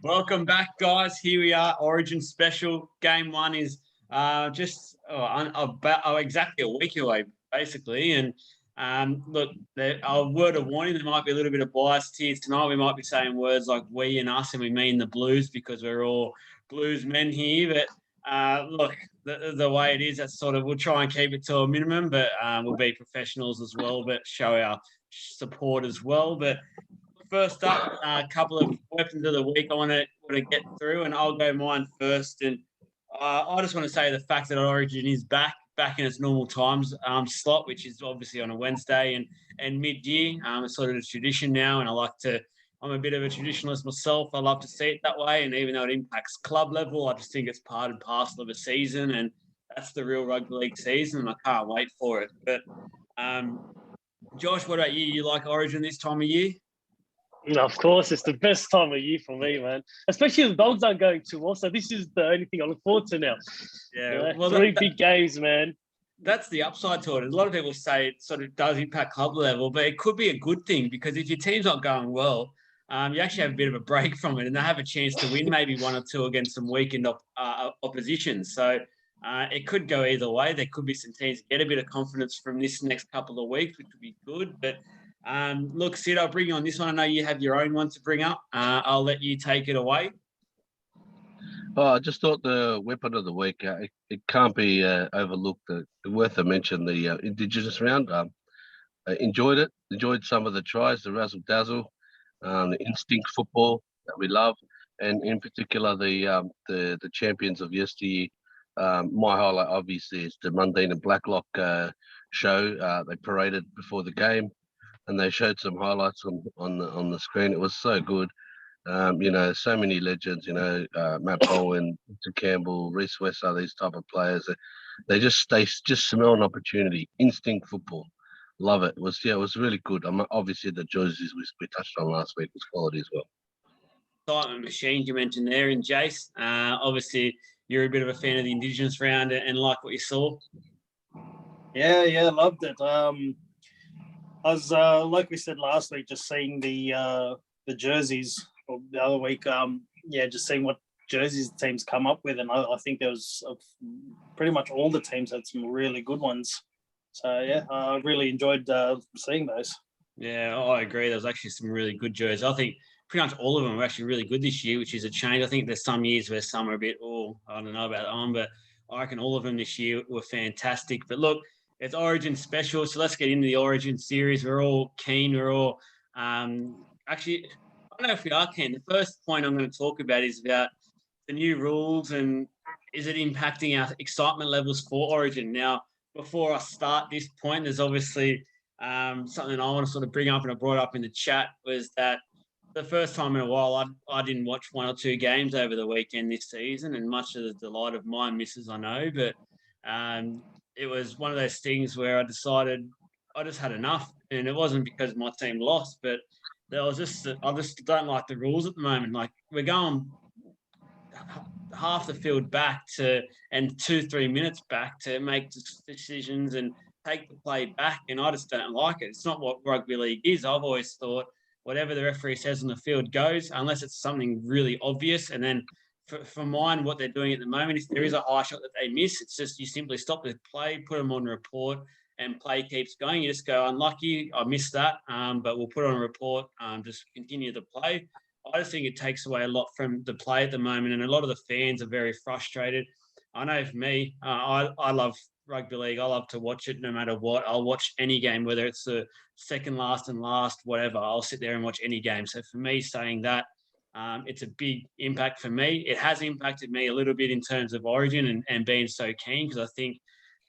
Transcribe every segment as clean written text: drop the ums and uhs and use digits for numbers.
Welcome back, guys. Here we are, Origin special. Game one is about exactly a week away, basically. And look, a word of warning: there might be a little bit of bias here tonight. We might be saying words like "we" and "us," and we mean the Blues because we're all Blues men here. But look, the way it is, that's sort of we'll try and keep it to a minimum, but we'll be professionals as well, but show our support as well. But first up, a couple of weapons of the week I want to get through, and I'll go mine first. And I just want to say the fact that Origin is back in its normal times slot, which is obviously on a Wednesday and mid year. It's sort of a tradition now, and I like to. I'm a bit of a traditionalist myself. I love to see it that way, and even though it impacts club level, I just think it's part and parcel of a season, and that's the real rugby league season, and I can't wait for it. But Josh, what about you? You like Origin this time of year? Of course, it's the best time of year for me, man. Especially the dogs aren't going too well, so this is the only thing I look forward to now. Yeah, well, Three big games, man. that's the upside to it. A lot of people say it sort of does impact club level, but it could be a good thing because if your team's not going well, you actually have a bit of a break from it, and they have a chance to win maybe one or two against some weakened opposition. So it could go either way. There could be some teams get a bit of confidence from this next couple of weeks, which would be good. But look, Sid, I'll bring you on this one. I know you have your own one to bring up. I'll let you take it away. Oh, I just thought the weapon of the week, it can't be overlooked. Worth a mention, the Indigenous round. Enjoyed it. Enjoyed some of the tries, the razzle dazzle, the instinct football that we love, and in particular the champions of yesteryear. My highlight, obviously, is the Mundine and Blacklock show. They paraded before the game, and they showed some highlights on the screen. It was so good. So many legends, Matt Bowen, Victor Campbell, Reese West are these type of players. They just smell an opportunity. Instinct football. Love it. It was really good. Obviously the jerseys we touched on last week was quality as well. Excitement machines you mentioned there, and Jace. Obviously, you're a bit of a fan of the Indigenous round and like what you saw. Yeah, loved it. I was like we said last week, just seeing the jerseys, or the other week. Just seeing what jerseys the teams come up with, and I think there was pretty much all the teams had some really good ones. So yeah, I really enjoyed seeing those. Yeah, I agree. There was actually some really good jerseys. I think pretty much all of them were actually really good this year, which is a change. I think there's some years where some are a bit, I don't know about that one, but I reckon all of them this year were fantastic. But look, it's Origin special, so let's get into the Origin series. We're all keen. We're all actually, I don't know if we are keen. The first point I'm going to talk about is about the new rules and is it impacting our excitement levels for Origin? Now, before I start this point, there's obviously something I want to sort of bring up and I brought up in the chat was that the first time in a while I didn't watch one or two games over the weekend this season, and much to the delight of my missus, I know, but it was one of those things where I decided I just had enough, and it wasn't because my team lost, but there was I just don't like the rules at the moment. Like we're going half the field back to and 2-3 minutes back to make decisions and take the play back, and I just don't like it. It's not what rugby league is. I've always thought whatever the referee says on the field goes, unless it's something really obvious. And then for mine, what they're doing at the moment, if there is a high shot that they miss, it's just you simply stop the play, put them on report, and play keeps going. You just go, unlucky, I missed that, but we'll put it on a report, just continue the play. I just think it takes away a lot from the play at the moment, and a lot of the fans are very frustrated. I know for me, I love rugby league. I love to watch it no matter what. I'll watch any game, whether it's the second last and last, whatever. I'll sit there and watch any game. So for me, saying that, it's a big impact for me. It has impacted me a little bit in terms of Origin and being so keen because I think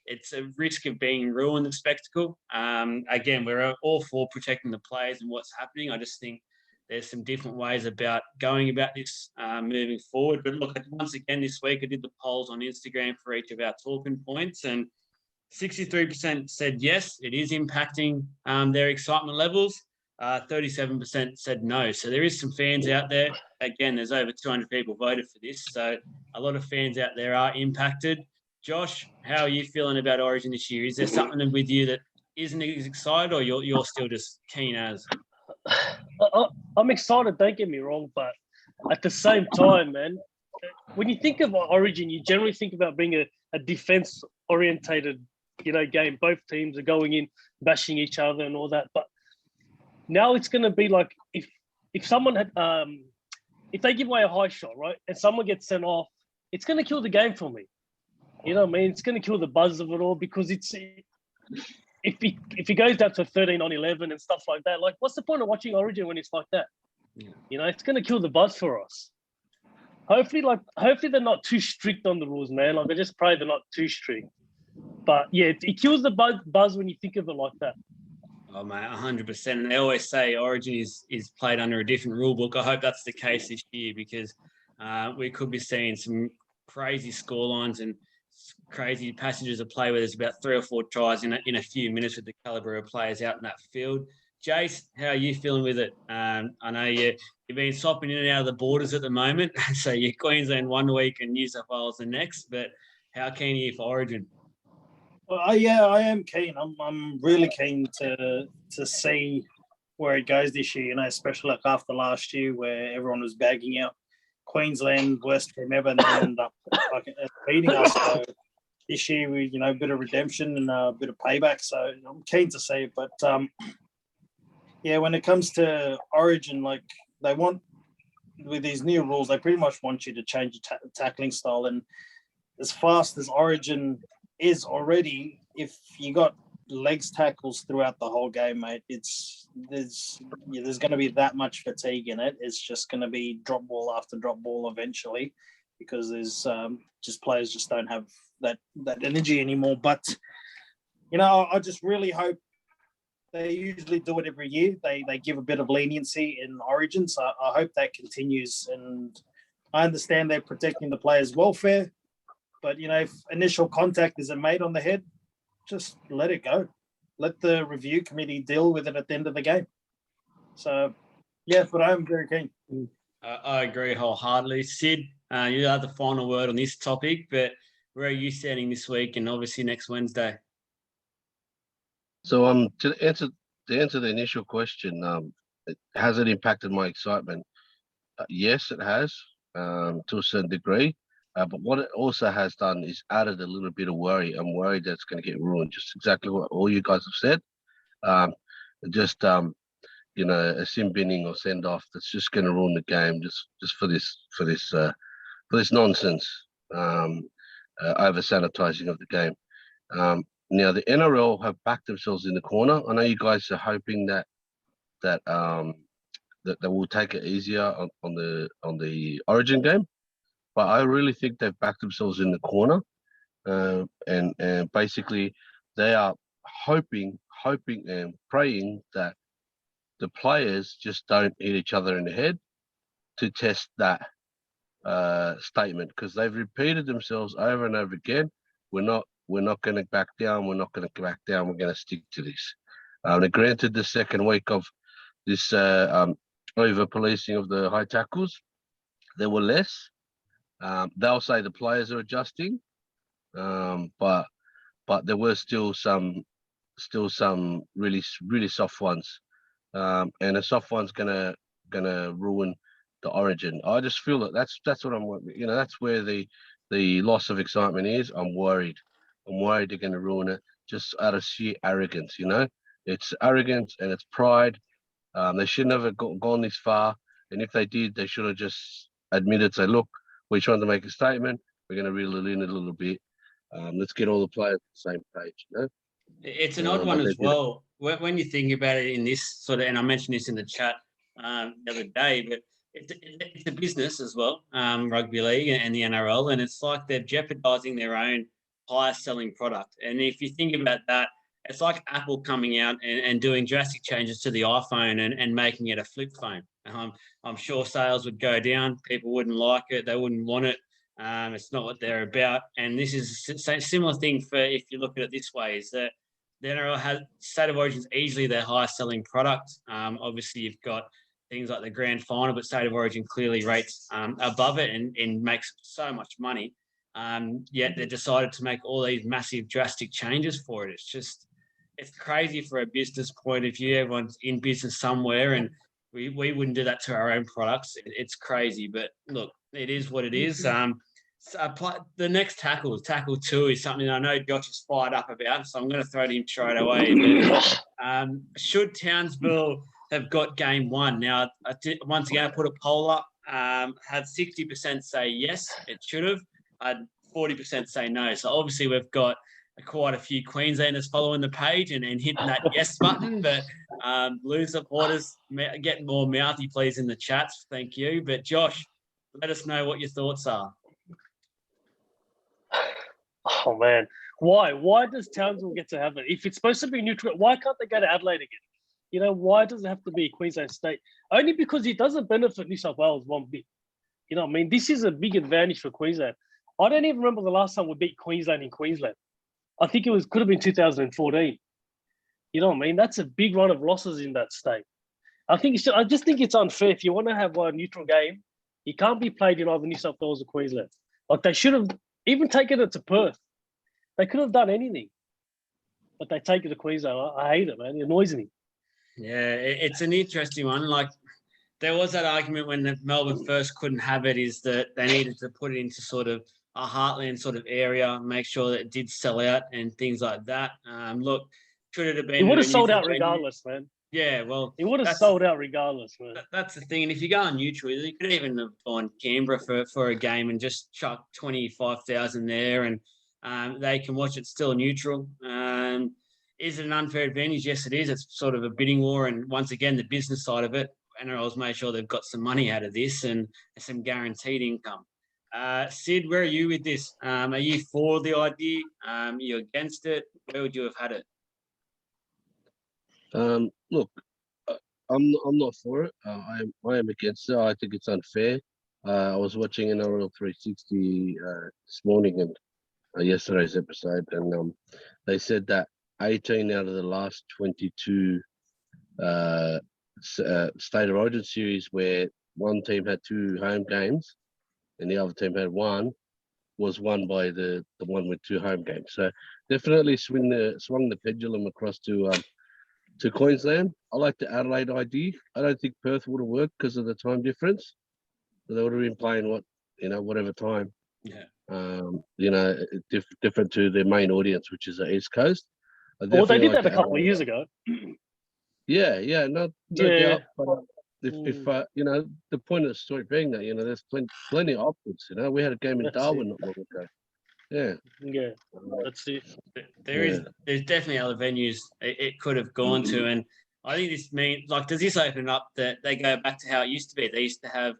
it's a risk of being ruined the spectacle. Again, we're all for protecting the players and what's happening. I just think there's some different ways about going about this moving forward. But look, once again, this week I did the polls on Instagram for each of our talking points, and 63% said yes, it is impacting their excitement levels. 37% said no. So there is some fans out there. Again, there's over 200 people voted for this. So a lot of fans out there are impacted. Josh, how are you feeling about Origin this year? Is there something with you that isn't as excited, or you're still just keen as? I'm excited. Don't get me wrong, but at the same time, man, when you think of Origin, you generally think about being a defense-orientated, game. Both teams are going in, bashing each other and all that. But now it's going to be like if someone had if they give away a high shot, right, and someone gets sent off, it's going to kill the game for me. You know what I mean? It's going to kill the buzz of it all because it's if he goes down to 13-11 and stuff like that, like what's the point of watching Origin when it's like that? Yeah. It's going to kill the buzz for us. Hopefully they're not too strict on the rules, man. Like I just pray they're not too strict. But yeah, it kills the buzz when you think of it like that. Oh, mate, 100%. And they always say Origin is played under a different rule book. I hope that's the case this year because we could be seeing some crazy scorelines and crazy passages of play where there's about 3 or 4 tries in a few minutes with the calibre of players out in that field. Jace, how are you feeling with it? I know you've been swapping in and out of the borders at the moment. So you're Queensland one week and New South Wales the next. But how keen are you for Origin? Well, yeah, I am keen. I'm really keen to see where it goes this year. Especially like after last year where everyone was bagging out Queensland worst team ever, and they ended up beating us. So this year, we a bit of redemption and a bit of payback. So I'm keen to see it. But yeah, when it comes to Origin, like they want with these new rules, they pretty much want you to change your tackling style. And as fast as Origin is already, if you got legs tackles throughout the whole game, mate, there's going to be that much fatigue in it. It's just going to be drop ball after drop ball eventually, because there's just players just don't have that energy anymore. But I just really hope they usually do it every year. They give a bit of leniency in Origin, so I hope that continues. And I understand they're protecting the players' welfare. But, if initial contact isn't made on the head, just let it go. Let the review committee deal with it at the end of the game. So, yeah, but I'm very keen. I agree wholeheartedly. Sid, you have the final word on this topic, but where are you standing this week and obviously next Wednesday? So to answer the initial question, has it impacted my excitement? Yes, it has to a certain degree. But what it also has done is added a little bit of worry. I'm worried that it's going to get ruined. Just exactly what all you guys have said. A sim binning or send off that's just going to ruin the game just for this nonsense. Over sanitizing of the game. Now the NRL have backed themselves in the corner. I know you guys are hoping that they will take it easier on the Origin game. But I really think they've backed themselves in the corner, and basically they are hoping and praying that the players just don't hit each other in the head to test that statement, because they've repeated themselves over and over again. We're not going to back down. We're not going to back down. We're going to stick to this. They granted the second week of this over policing of the high tackles. There were less. They'll say the players are adjusting, but there were still some really soft ones, and a soft one's gonna ruin the Origin. I just feel that's what I'm. That's where the loss of excitement is. I'm worried they're going to ruin it just out of sheer arrogance. It's arrogance and it's pride. They should never have gone this far, and if they did, they should have just admitted, say, look, we're trying to make a statement. We're going to reel it in a little bit. Let's get all the players on the same page. It's an odd one as well. When you think about it in this sort of, and I mentioned this in the chat the other day, but it's a business as well, rugby league and the NRL, and it's like they're jeopardising their own highest selling product. And if you think about that, it's like Apple coming out and doing drastic changes to the iPhone and making it a flip phone. I'm sure sales would go down. People wouldn't like it. They wouldn't want it. It's not what they're about. And this is a similar thing for, if you look at it this way, is that the NRL has State of Origin is easily their highest selling product. Obviously, you've got things like the grand final, but State of Origin clearly rates above it and makes so much money. Yet they decided to make all these massive, drastic changes for it. It's crazy for a business point of view. Everyone's in business somewhere, and we wouldn't do that to our own products. It's crazy, but look, it is what it is. The next tackle 2, is something I know Josh is fired up about, so I'm going to throw it in straight away. But, should Townsville have got game 1? Now, once again, I put a poll up. Had 60% say yes, it should have. Had 40% say no. So obviously we've got quite a few Queenslanders following the page and hitting that yes button. But Blues supporters, get more mouthy, please, in the chats. Thank you. But Josh, let us know what your thoughts are. Oh man, why? Why does Townsville get to have it? If it's supposed to be neutral, why can't they go to Adelaide again? You know, why does it have to be Queensland State? Only because it doesn't benefit New South Wales one bit. You know what I mean? This is a big advantage for Queensland. I don't even remember the last time we beat Queensland in Queensland. I think could have been 2014. You know what I mean? That's a big run of losses in that state. I just think it's unfair. If you want to have a neutral game, it can't be played in either New South Wales or Queensland. Like they should have even taken it to Perth. They could have done anything, but they take it to Queensland. I hate it, man. It annoys me. Yeah, it's an interesting one. Like there was that argument when Melbourne first couldn't have it, is that they needed to put it into sort of a heartland sort of area, make sure that it did sell out and things like that. Look, should it have been? It would have sold out regardless, man. Yeah, well, it would have sold out regardless, man. That's the thing. And if you go on neutral, you could even have gone Canberra for a game and just chuck 25,000 there, and they can watch it still neutral. Is it an unfair advantage? Yes, it is. It's sort of a bidding war, and once again, the business side of it, NRL's made sure they've got some money out of this and some guaranteed income. Sid, where are you with this? Are you for the idea? Are you against it? Where would you have had it? Look, I'm not for it. I am against it. I think it's unfair. I was watching NRL 360 this morning and yesterday's episode, and they said that 18 out of the last 22 State of Origin series where one team had 2 home games and the other team had 1 was won by the one with 2 home games. So definitely swung the pendulum across to Queensland. I like the Adelaide idea. I don't think Perth would have worked because of the time difference. So they would have been playing whatever time. Yeah. Different to their main audience, which is the East Coast. Well, they did that a couple of years ago. Yeah, no doubt. But if the point of the story being that there's plenty of options. We had a game in Darwin not long ago. Yeah, that's it. There's definitely other venues it could have gone to, and I think this means, like, does this open up that they go back to how it used to be? They used to have,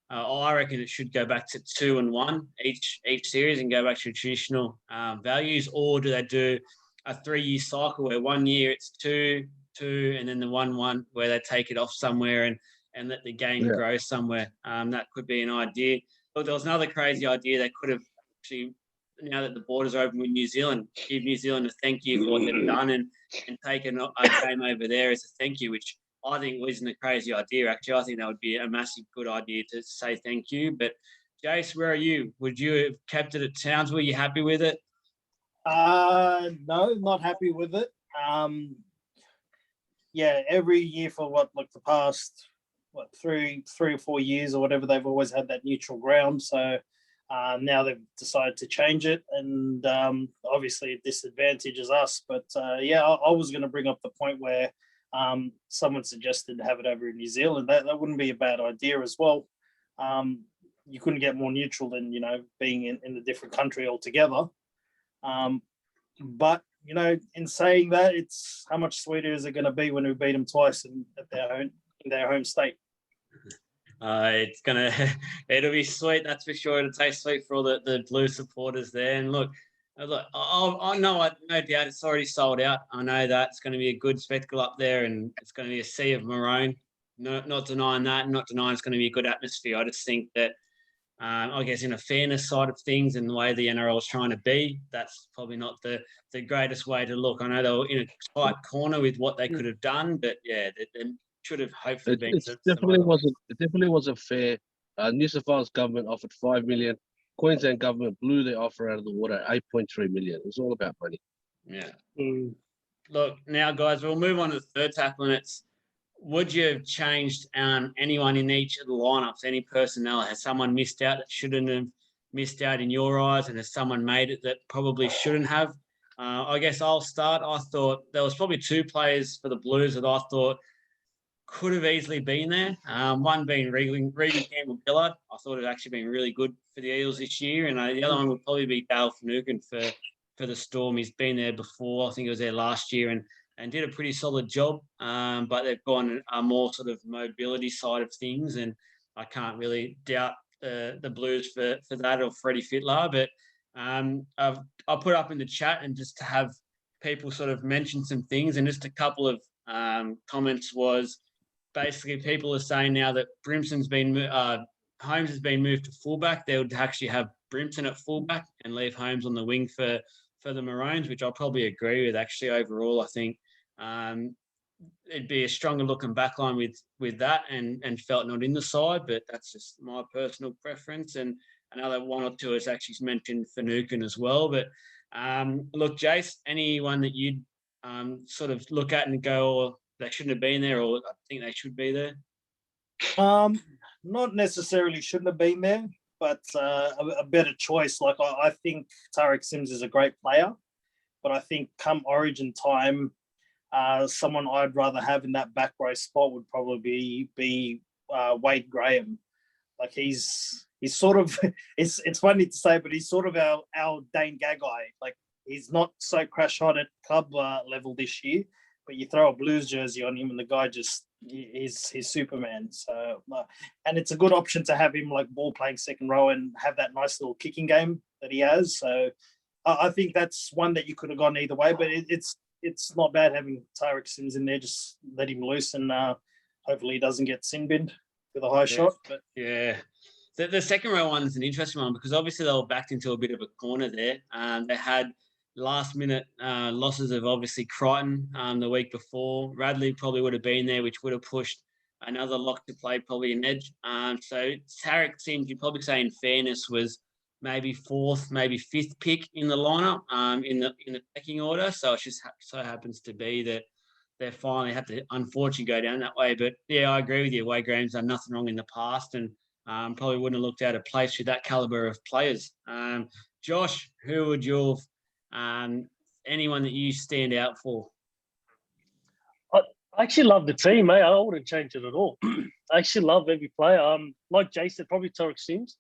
I reckon it should go back to 2 and 1 each series and go back to traditional values, or do they do a 3-year cycle where 1 year it's 2, and then the 1-1 where they take it off somewhere and let the game grow somewhere? That could be an idea. But there was another crazy idea they could have actually, now that the borders are open with New Zealand, give New Zealand a thank you for what they've done and take a game over there as a thank you, which I think wasn't a crazy idea. Actually, I think that would be a massive good idea to say thank you. But Jace, where are you? Would you have kept it at Townsville? Were you happy with it? No, not happy with it. Every year for the past 3 or 4 years or whatever, they've always had that neutral ground. So now they've decided to change it, and obviously it disadvantages us. But I was going to bring up the point where someone suggested to have it over in New Zealand. That wouldn't be a bad idea as well. You couldn't get more neutral than being in a different country altogether. But in saying that, it's how much sweeter is it going to be when we beat them twice in their home state? It'll be sweet, that's for sure. It'll taste sweet for all the Blue supporters there. And look, I know, no doubt it's already sold out. I know that it's going to be a good spectacle up there, and it's going to be a sea of maroon. Not denying that, not denying it's going to be a good atmosphere. I just think that, I guess, in a fairness side of things and the way the NRL is trying to be, that's probably not the greatest way to look. I know they were in a tight corner with what they could have done, but yeah, they should have hopefully been. It definitely wasn't fair. New South Wales government offered $5 million. Queensland government blew their offer out of the water, $8.3 million. It was all about money. Yeah. Look, now, guys, we'll move on to the third tackle, and it's would you have changed anyone in each of the lineups, any personnel? Has someone missed out that shouldn't have missed out in your eyes, and has someone made it that probably shouldn't have? I guess I'll start. I thought there was probably two players for the Blues that I thought could have easily been there. One being Regan Campbell-Gillard. I thought it had actually been really good for the Eels this year. And the other one would probably be Dale Finucane for the Storm. He's been there before. I think it was there last year and did a pretty solid job. But they've gone a more sort of mobility side of things. And I can't really doubt the Blues for that, or Freddie Fitlar. But I'll put up in the chat and just to have people sort of mention some things. And just a couple of comments was, basically people are saying now that Brimson's been Holmes has been moved to fullback. They would actually have Brimson at fullback and leave Holmes on the wing for the Maroons, which I'll probably agree with. Actually, overall, I think it'd be a stronger looking backline with that and Felt not in the side, but that's just my personal preference. And another one or two has actually mentioned Finucane as well. But look, Jace, anyone that you'd sort of look at and go, oh, they shouldn't have been there, or I think they should be there? Not necessarily shouldn't have been there, but a better choice. Like I think Tariq Sims is a great player, but I think come Origin time, someone I'd rather have in that back row spot would probably be Wade Graham. Like he's sort of it's funny to say, but he's sort of our Dane Gagai. Like he's not so crash hot at club level this year, but you throw a Blues jersey on him and the guy just he's Superman. So and it's a good option to have him like ball playing second row and have that nice little kicking game that he has. So I think that's one that you could have gone either way, but it's not bad having Tariq Sims in there. Just let him loose and hopefully he doesn't get sin binned with a high shot. But yeah. The second row one is an interesting one because obviously they were backed into a bit of a corner there. They had last-minute losses of obviously Crichton the week before. Radley probably would have been there, which would have pushed another lock to play, probably an edge. So Tariq seems, you'd probably say in fairness, was maybe fourth, maybe fifth pick in the lineup in the pecking order. So it just so happens to be that they finally had to unfortunately go down that way. But yeah, I agree with you. Wade Graham's done nothing wrong in the past and probably wouldn't have looked out of place with that caliber of players. Josh, who would your anyone that you stand out for? I actually love the team, mate. I wouldn't change it at all. I actually love every player. Like Jay said, probably Tariq Sims.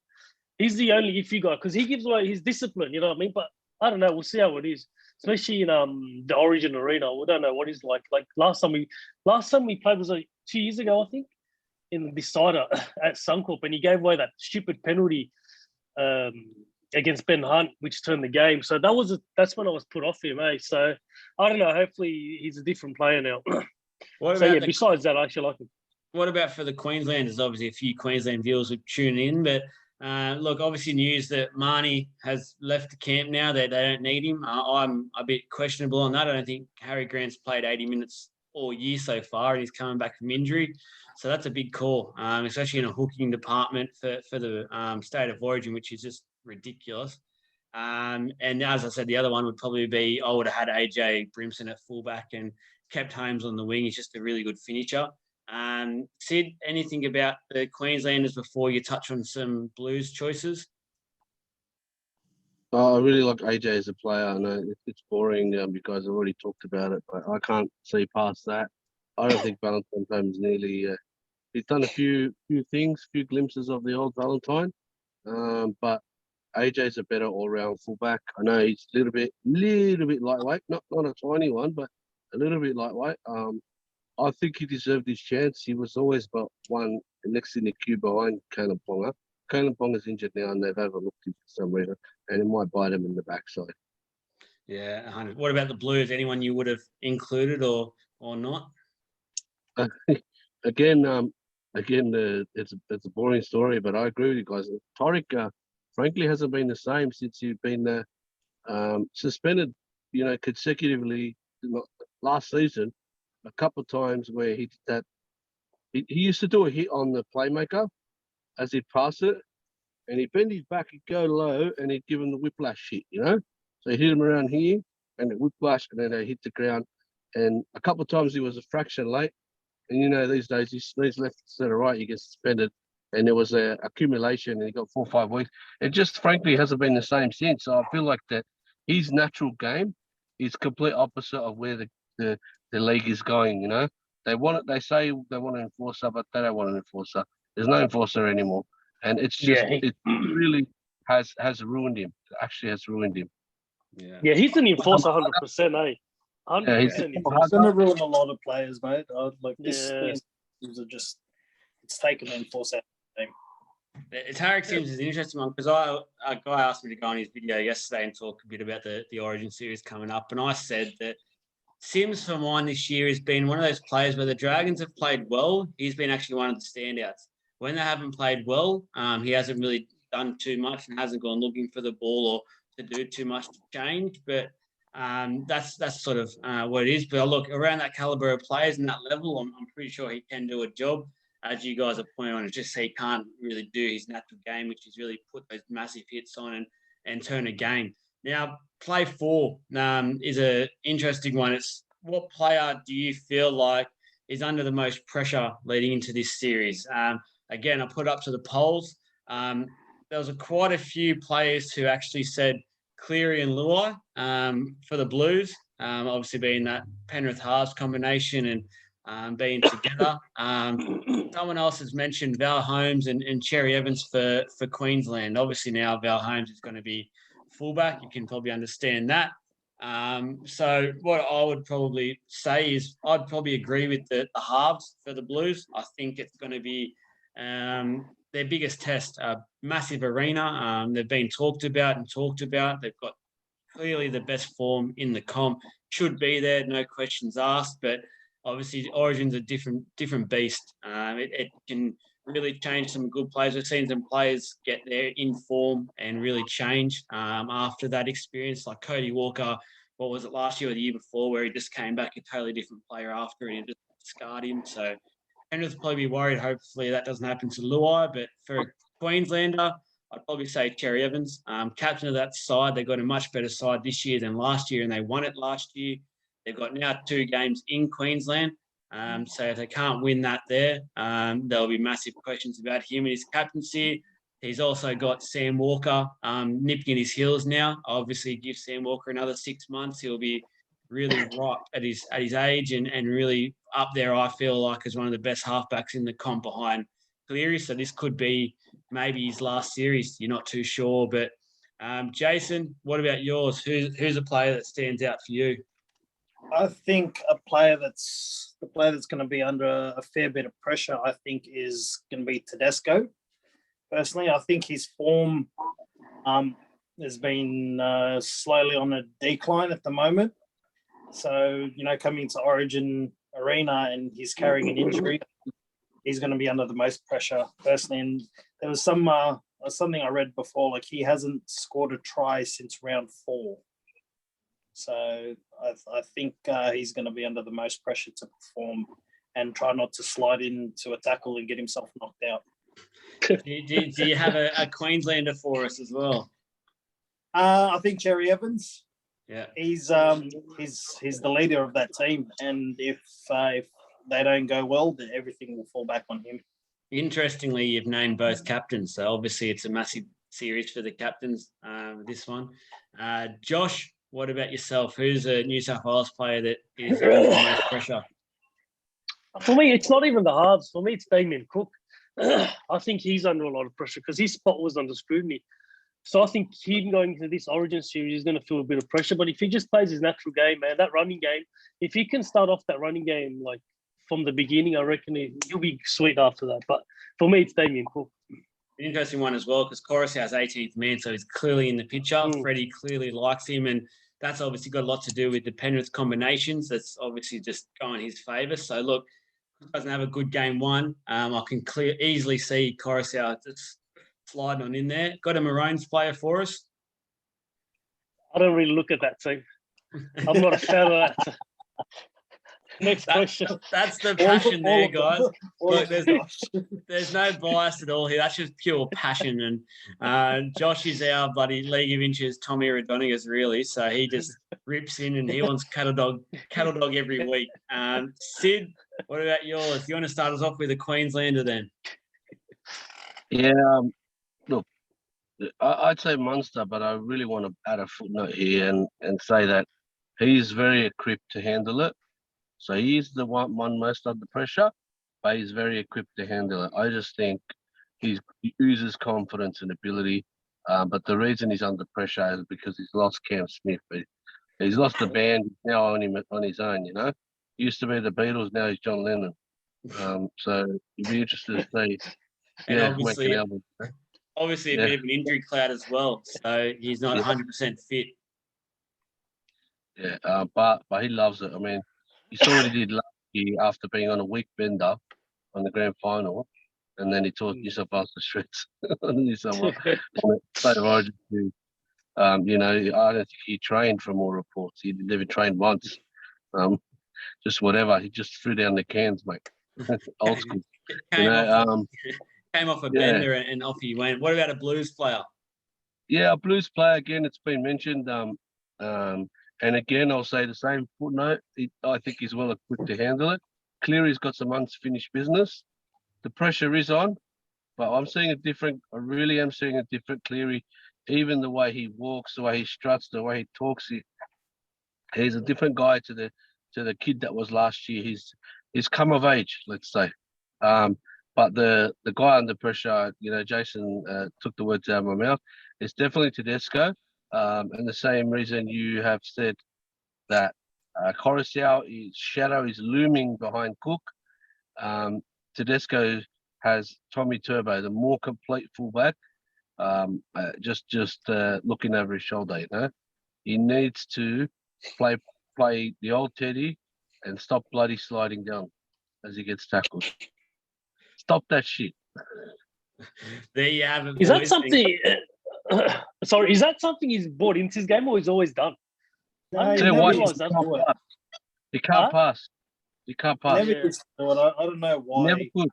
He's the only iffy guy because he gives away his discipline, you know what I mean? But I don't know. We'll see how it is, especially in the Origin arena. We don't know what he's like. Like last time we played was like 2 years ago, I think, in the decider at Suncorp, and he gave away that stupid penalty against Ben Hunt, which turned the game. So that's when I was put off him, eh? So I don't know. Hopefully he's a different player now. Besides that, I actually like him. What about for the Queenslanders? Obviously, a few Queensland viewers would tune in, but look, obviously news that Marnie has left the camp now. They don't need him. I'm a bit questionable on that. I don't think Harry Grant's played 80 minutes all year so far, and he's coming back from injury. So that's a big call, especially in a hooking department for the state of origin, which is just ridiculous. And as I said, the other one would probably be I would have had AJ Brimson at fullback and kept Holmes on the wing. He's just a really good finisher. Sid, anything about the Queenslanders before you touch on some Blues choices? I really like AJ as a player. I know it's boring because I've already talked about it, but I can't see past that. I don't think Valentine Holmes nearly. He's done a few things, few glimpses of the old Valentine, but AJ's a better all-round fullback. I know he's a little bit lightweight, not a tiny one, but a little bit lightweight. I think he deserved his chance. He was always but one next in the queue behind Kalyn Ponga. Kalyn Ponga's injured now, and they've overlooked him for some reason, and it might bite him in the backside. Yeah, 100. What about the Blues? Anyone you would have included or not? Again, it's a boring story, but I agree with you guys. Tariq, frankly, hasn't been the same since he's been suspended, consecutively last season. A couple of times where he did that. He used to do a hit on the playmaker as he'd pass it, and he'd bend his back, he'd go low, and he'd give him the whiplash hit, So he hit him around here, and the whiplash, and then they hit the ground. And a couple of times he was a fraction late, And these days, these left instead of right, you get suspended. And there was a accumulation, and he got 4 or 5 weeks. It just frankly hasn't been the same since. So I feel like that his natural game is complete opposite of where the league is going. They say they want an enforcer, but they don't want an enforcer. There's no enforcer anymore, and it's just it really has ruined him. It actually has ruined him. Yeah, he's an enforcer, 100%, eh? 100% It's going to ruin a lot of players, mate. These teams are just, it's taken the enforcer out of the game. Tarek Sims is an interesting one because a guy asked me to go on his video yesterday and talk a bit about the Origin series coming up, and I said that Sims for mine this year has been one of those players where the Dragons have played well. He's been actually one of the standouts. When they haven't played well, he hasn't really done too much and hasn't gone looking for the ball or to do too much to change. But that's sort of what it is. But look, around that caliber of players and that level, I'm pretty sure he can do a job. As you guys are pointing on, it's just he can't really do his natural game, which is really put those massive hits on and turn a game. Now, play 4 is an interesting one. It's what player do you feel like is under the most pressure leading into this series? Again, I put up to the polls. There was quite a few players who actually said Cleary and Luai for the Blues, obviously being that Penrith halves combination and being together. Someone else has mentioned Val Holmes and Cherry Evans for Queensland. Obviously now Val Holmes is going to be fullback. You can probably understand that. So what I would probably say is I'd probably agree with the halves for the Blues. I think it's going to be their biggest test, a massive arena. They've been talked about. They've got clearly the best form in the comp. Should be there, no questions asked. But obviously, Origin's a different beast. It can really change some good players. We've seen some players get there in form and really change after that experience, like Cody Walker. What was it last year or the year before, where he just came back a totally different player after and it just scarred him. So Penrith will probably be worried. Hopefully that doesn't happen to Luai. But for a Queenslander, I'd probably say Cherry Evans, captain of that side. They've got a much better side this year than last year, and they won it last year. They've got now 2 games in Queensland. So if they can't win that there, there'll be massive questions about him and his captaincy. He's also got Sam Walker nipping at his heels now. Obviously, give Sam Walker another 6 months. He'll be really right at his age and really up there, I feel like, as one of the best halfbacks in the comp behind Cleary. So this could be maybe his last series. You're not too sure. But Jason, what about yours? Who's a player that stands out for you? I think the player that's going to be under a fair bit of pressure, I think, is going to be Tedesco. Personally, I think his form has been slowly on a decline at the moment. So, coming to Origin Arena and he's carrying an injury, he's going to be under the most pressure, personally. And there was something I read before, like he hasn't scored a try since round 4. So I think he's going to be under the most pressure to perform and try not to slide into a tackle and get himself knocked out. Do you have a Queenslander for us as well? I think Cherry Evans. Yeah, he's the leader of that team, and if they don't go well, then everything will fall back on him. Interestingly, you've named both captains, so obviously it's a massive series for the captains. This one, Josh. What about yourself? Who's a New South Wales player that is under the most pressure? For me, it's not even the halves. For me, it's Damien Cook. I think he's under a lot of pressure because his spot was under scrutiny. So I think him going into this Origin series is going to feel a bit of pressure. But if he just plays his natural game, man, that running game, if he can start off that running game like from the beginning, I reckon he'll be sweet after that. But for me, it's Damien Cook. An interesting one as well because Coruscant's 18th man, so he's clearly in the picture. Freddie clearly likes him, and that's obviously got a lot to do with the Penrith combinations. That's obviously just going his favour. So look, if he doesn't have a good game 1, I can easily see Coruscant just sliding on in there. Got a Maroons player for us? I don't really look at that team. I'm not a fan of that. Next question. That's the passion there, guys. Look, there's no bias at all here. That's just pure passion. And Josh is our bloody League of Inches Tommy Rodonigas, really. So he just rips in and he wants cattle dog every week. Sid, What about yours? You want to start us off with a Queenslander then? Yeah, look, I'd say Munster, but I really want to add a footnote here and say that he's very equipped to handle it. So he's the one most under pressure, but he's very equipped to handle it. I just think he oozes confidence and ability. But the reason he's under pressure is because he's lost Cam Smith. He's lost the band. He's now on his own. You know, he used to be the Beatles. Now he's John Lennon. So you'd be interested to see. And Yeah, obviously, make an album. obviously a Yeah. bit of an injury cloud as well. So he's not Yeah. 100% fit. Yeah, but he loves it. I mean, you saw what he did last year after being on a week bender on the grand final, and then he tore New South Wales to shreds on New South Wales on the State of Origin. You know, I don't think he trained from all reports. He never trained once. Just whatever. He just threw down the cans, mate. Old school. Came, know, came off a yeah. bender and off he went. What about a Blues player? Yeah, a Blues player again. It's been mentioned. And again, I'll say the same footnote. I think he's well equipped to handle it. Cleary's got some unfinished business. The pressure is on, but I'm seeing a different. I really am seeing a different Cleary. Even the way he walks, the way he struts, the way he talks, he's a different guy to the kid that was last year. He's come of age, let's say. But the guy under pressure, you know, Jason took the words out of my mouth. It's definitely Tedesco. And the same reason you have said that Coruscant, his shadow is looming behind Cook. Tedesco has Tommy Turbo, the more complete fullback, just looking over his shoulder. You know, he needs to play the old Teddy and stop bloody sliding down as he gets tackled. Stop that shit. There you have it. Is that boys. something? Sorry, is that something he's brought into his game or he's always done? No, I he Tell you never what, realised that. he can't pass. He can't pass. never Yeah. used to do it. I don't know why. Never could.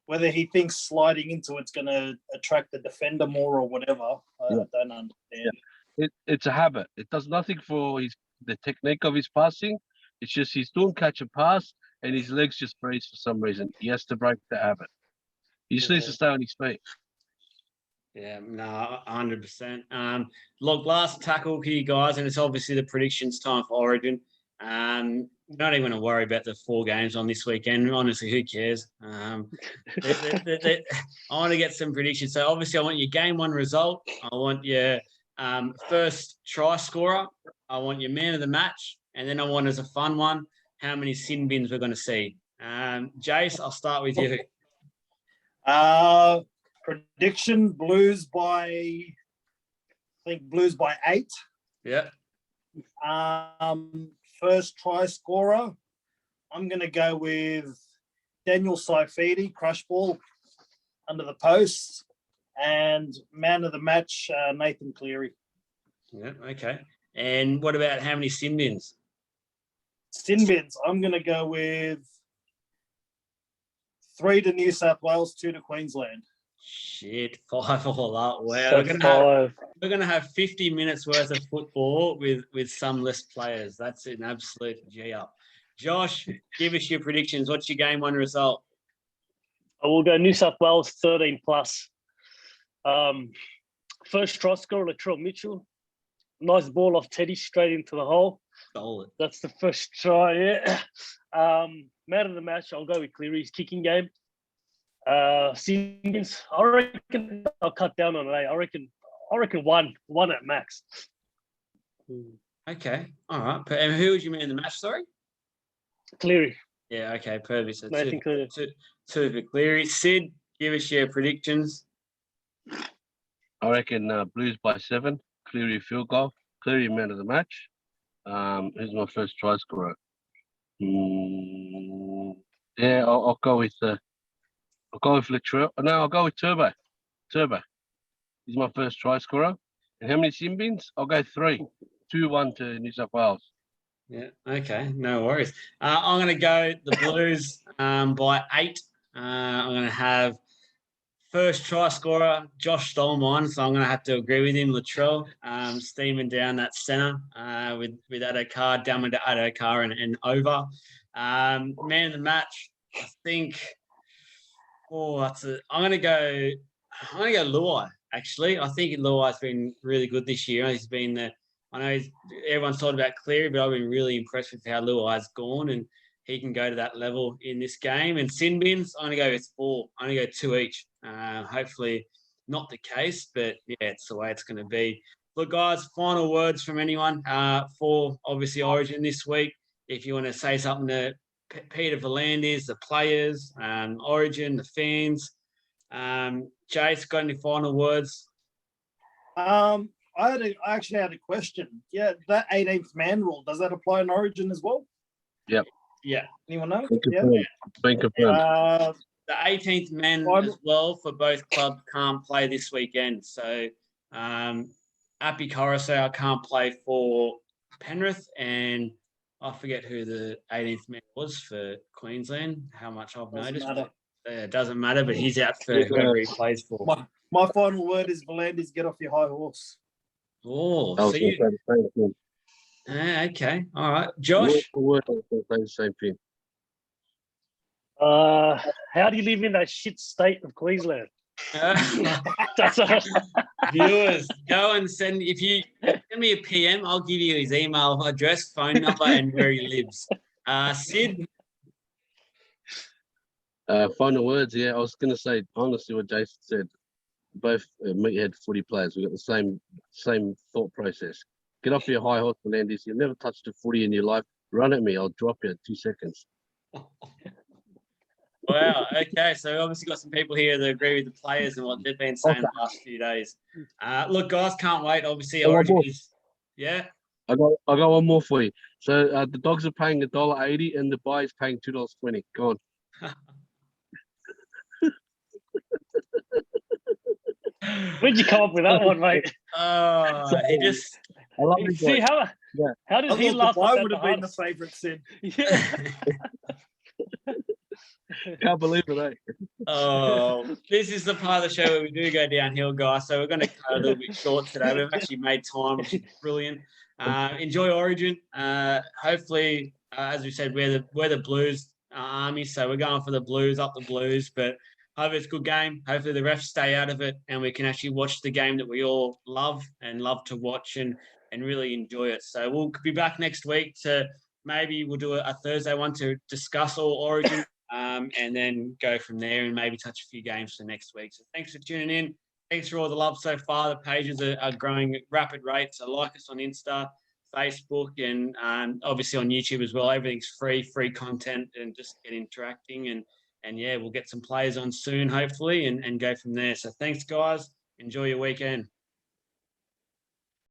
Whether he thinks sliding into it's going to attract the defender more or whatever, I Yeah. don't understand. It's a habit. It does nothing for the technique of his passing. It's just he's doing catch and pass, and his legs just freeze for some reason. He has to break the habit. He just needs to stay on his feet. Yeah, no, 100%. Look, last tackle here, guys, and it's obviously the predictions time for Origin. Not even to worry about the 4 games on this weekend. Honestly, who cares? I want to get some predictions. So obviously, I want your game 1 result. I want your first try scorer. I want your man of the match, and then I want, as a fun one, how many sin bins we're going to see. Jace, I'll start with you. Prediction: Blues by 8. Yeah. First try scorer, I'm going to go with Daniel Saifidi, crush ball under the post, and man of the match, Nathan Cleary. Yeah. Okay. And what about how many sin bins? Sin bins, I'm going to go with 3 to New South Wales, 2 to Queensland. Shit, 5 all up. Wow. So We're gonna have 50 minutes worth of football with some less players. That's an absolute G up. Josh, give us your predictions. What's your game 1 result? I will go New South Wales 13 plus. First try scorer, Latrell Mitchell. Nice ball off Teddy straight into the hole. Solid. That's the first try. Yeah. Man of the match, I'll go with Cleary's kicking game. Simmons, I reckon I'll cut down on it. I reckon one at max. Okay. All right. And who was your man in the match? Sorry. Cleary, Yeah. Okay. Perfect. So Nathan Cleary. two for Cleary. Sid, give us your predictions. I reckon Blues by 7. Cleary field goal. Cleary man of the match. Who's my first try scorer? Yeah, I'll go with Latrell. No, I'll go with Turbo. Turbo. He's my first try scorer. And how many sin bins? I'll go 3. 2-1 to New South Wales. Yeah. Okay. No worries. I'm going to go the Blues by 8. I'm going to have first try scorer, Josh stole mine, so I'm going to have to agree with him. Latrell steaming down that centre with Adokar, Damon to Adokar and over. Man of the match, I think. I'm gonna go Luai. Actually, I think Luai's been really good this year. He's been I know everyone's talked about Cleary, but I've been really impressed with how Luai's gone, and he can go to that level in this game. And sin bins, I'm gonna go with 4. I'm gonna go 2 each. Hopefully, not the case, but yeah, it's the way it's going to be. Look, guys, final words from anyone for obviously Origin this week. If you want to say something to Peter V'landys, the players, Origin, the fans. Jace, got any final words? I actually had a question. Yeah, that 18th man rule, does that apply in Origin as well? Yep. Yeah. Anyone know? Been confirmed. The 18th man as well for both clubs can't play this weekend. So Api Coruscant can't play for Penrith, and I forget who the 18th man was for Queensland, how much I've noticed. It doesn't matter, but he's out for whoever he plays for. My final word is V'landys, get off your high horse. Oh, so okay. All right. Josh? The same thing. How do you live in that shit state of Queensland? Viewers, go and send me a PM, I'll give you his email address, phone number, and where he lives. Sid? Final words, yeah. I was going to say, honestly, what Jason said. Both meathead footy players, we've got the same thought process. Get off your high horse, V'landys. You've never touched a footy in your life. Run at me, I'll drop you in 2 seconds. Wow. Okay. So obviously got some people here that agree with the players and what they've been saying the last few days. Look, guys, can't wait. Obviously, Origin is. Yeah. I got one more for you. So the Dogs are paying $1.80 and the buy is paying $2.20. Go on. Where'd you come up with that one, mate? He just. I love See how did he laugh? I would have been the favourite, Sid. Yeah. Can't believe it, eh? Oh, this is the part of the show where we do go downhill, guys. So we're going to cut a little bit short today. We've actually made time, which is brilliant. Enjoy Origin. Hopefully, as we said, we're the Blues army, so we're going for the Blues, up the Blues. But hope it's a good game. Hopefully the refs stay out of it and we can actually watch the game that we all love to watch and really enjoy it. So we'll be back next week to maybe we'll do a Thursday one to discuss all Origin. And then go from there and maybe touch a few games for next week. So thanks for tuning in. Thanks for all the love so far. The pages are growing at rapid rates. So like us on Insta, Facebook, and obviously on YouTube as well. Everything's free content, and just get interacting. And yeah, we'll get some players on soon, hopefully, and go from there. So thanks, guys. Enjoy your weekend.